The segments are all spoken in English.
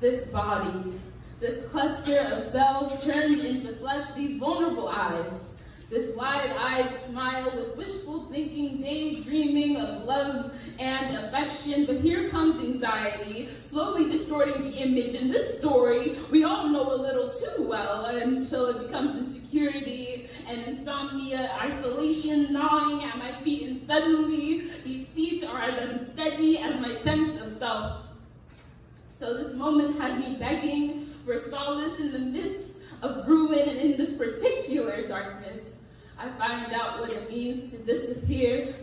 this body, this cluster of cells turned into flesh, these vulnerable eyes, this wide-eyed smile with wishful thinking, daydreaming of love and affection. But here comes anxiety, slowly distorting the image. In this story, we all know a little too well until it becomes insecurity and insomnia, isolation, gnawing at my feet, and suddenly these feet are as unsteady as my sense of self. So this moment has me begging for solace in the midst of ruin, and in this particular darkness, I find out what it means to disappear,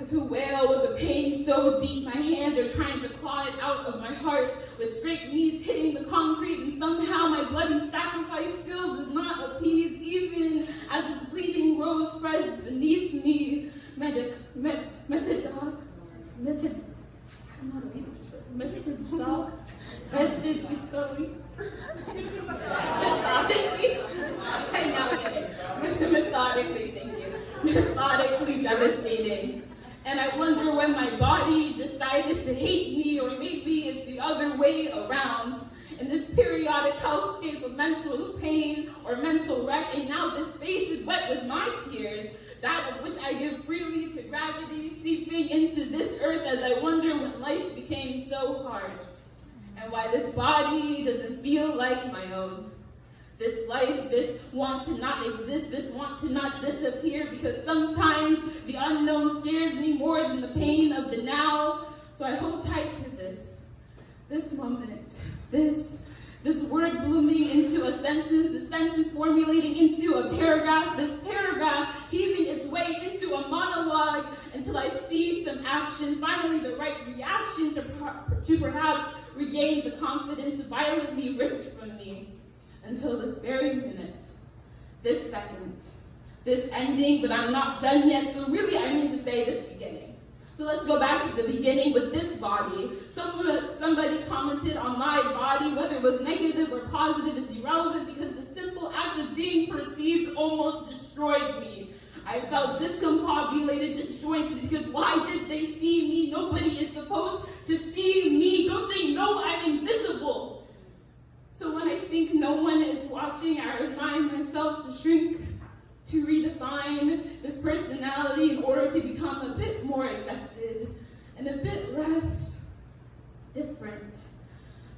to wail with a pain so deep my hands are trying to claw it out of my heart, with scraped knees hitting the concrete, and somehow my bloody sacrifice still does not appease, even as this bleeding rose spreads beneath me. Methodically devastating. And I wonder when my body decided to hate me, or maybe it's the other way around. In this periodic hellscape of mental pain or mental wreck, and now this face is wet with my tears, that of which I give freely to gravity, seeping into this earth as I wonder when life became so hard, and why this body doesn't feel like my own. This life, this want to not exist, this want to not disappear, because sometimes the unknown scares me more than the pain of the now. So I hold tight to this moment, this word blooming into a sentence, the sentence formulating into a paragraph, this paragraph heaving its way into a monologue until I see some action, finally the right reaction to perhaps regain the confidence violently ripped from me. Until this very minute, this second, this ending, but I'm not done yet, so really I mean to say this beginning. So let's go back to the beginning with this body. Somebody commented on my body, whether it was negative or positive, it's irrelevant, because the simple act of being perceived almost destroyed me. I felt discombobulated, disjointed, because why did they see me? Nobody is supposed to see me. Don't they know I'm invisible? So when I think no one is watching, I remind myself to shrink, to redefine this personality in order to become a bit more accepted and a bit less different.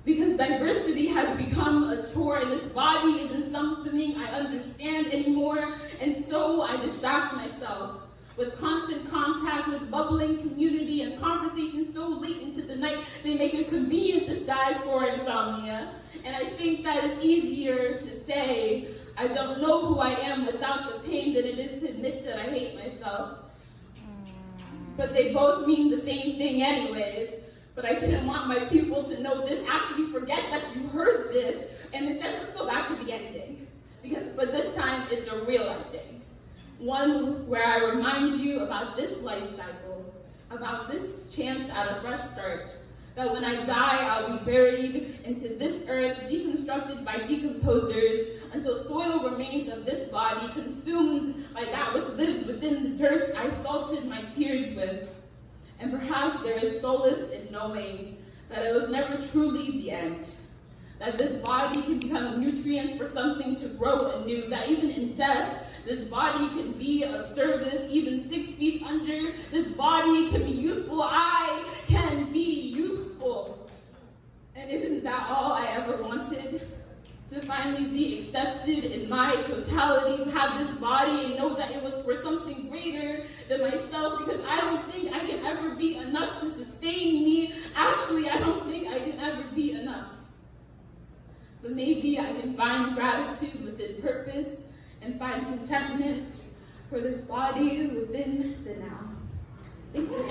Because diversity has become a chore, and this body isn't something I understand anymore, and so I distract myself with constant contact with bubbling community and conversations so late into the night they make a convenient disguise for insomnia. And I think that it's easier to say I don't know who I am without the pain than it is to admit that I hate myself. But they both mean the same thing anyways. But I didn't want my people to know this, actually forget that you heard this, and instead let's go back to the ending. But this time it's a real ending. One where I remind you about this life cycle, about this chance at a fresh start, that when I die, I'll be buried into this earth, deconstructed by decomposers, until soil remains of this body, consumed by that which lives within the dirt I salted my tears with. And perhaps there is solace in knowing that it was never truly the end, that this body can become nutrients for something to grow anew, that even in death, this body can be of service, even 6 feet under. This body can be useful. I can be useful. And isn't that all I ever wanted? To finally be accepted in my totality, to have this body and know that it was for something greater than myself, because I don't think I can ever be enough to sustain me. Actually, I don't think I can ever be enough. But maybe I can find gratitude within purpose and find contentment for this body within the now. Thank you.